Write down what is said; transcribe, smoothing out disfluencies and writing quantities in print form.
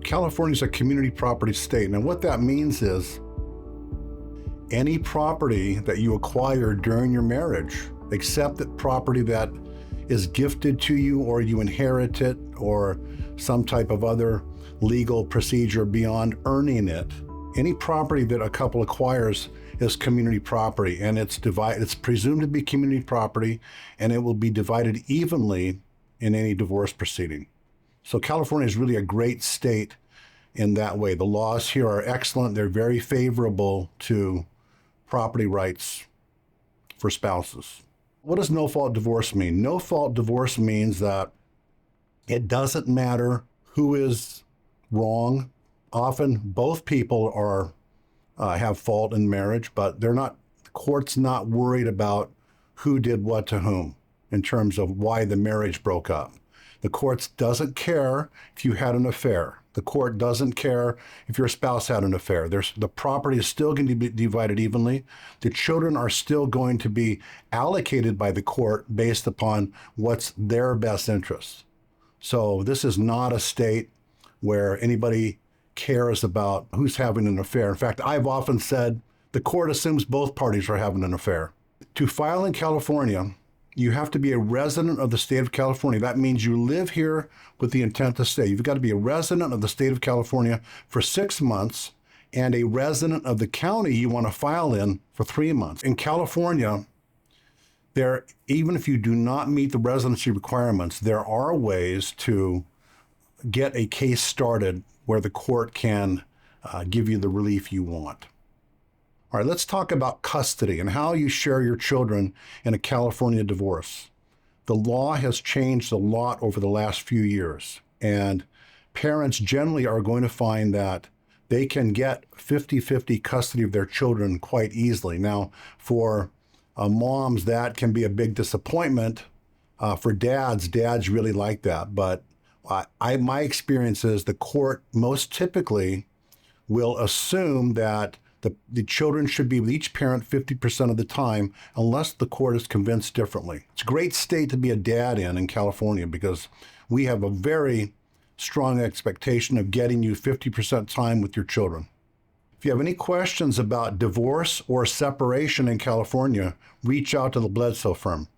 California is a community property state. Now, what that means is any property that you acquire during your marriage, except that property that is gifted to you or you inherit it or some type of other legal procedure beyond earning it, any property that a couple acquires is community property, and it's presumed to be community property, and it will be divided evenly in any divorce proceeding. So California is really a great state in that way. The laws here are excellent. They're very favorable to property rights for spouses. What does no-fault divorce mean? No-fault divorce means that it doesn't matter who is wrong. Often both people have fault in marriage, but the court's not worried about who did what to whom in terms of why the marriage broke up. The court doesn't care if you had an affair. The court doesn't care if your spouse had an affair. The property is still going to be divided evenly. The children are still going to be allocated by the court based upon what's their best interest. So this is not a state where anybody cares about who's having an affair. In fact, I've often said the court assumes both parties are having an affair. To file in California, you have to be a resident of the state of California. That means you live here with the intent to stay. You've got to be a resident of the state of California for 6 months and a resident of the county you want to file in for 3 months. In California, even if you do not meet the residency requirements, there are ways to get a case started where the court can give you the relief you want. All right, let's talk about custody and how you share your children in a California divorce. The law has changed a lot over the last few years, and parents generally are going to find that they can get 50-50 custody of their children quite easily. Now, for moms, that can be a big disappointment. For dads really like that, but my experience is the court most typically will assume that the children should be with each parent 50% of the time unless the court is convinced differently. It's a great state to be a dad in California because we have a very strong expectation of getting you 50% time with your children. If you have any questions about divorce or separation in California, reach out to the Bledsoe firm.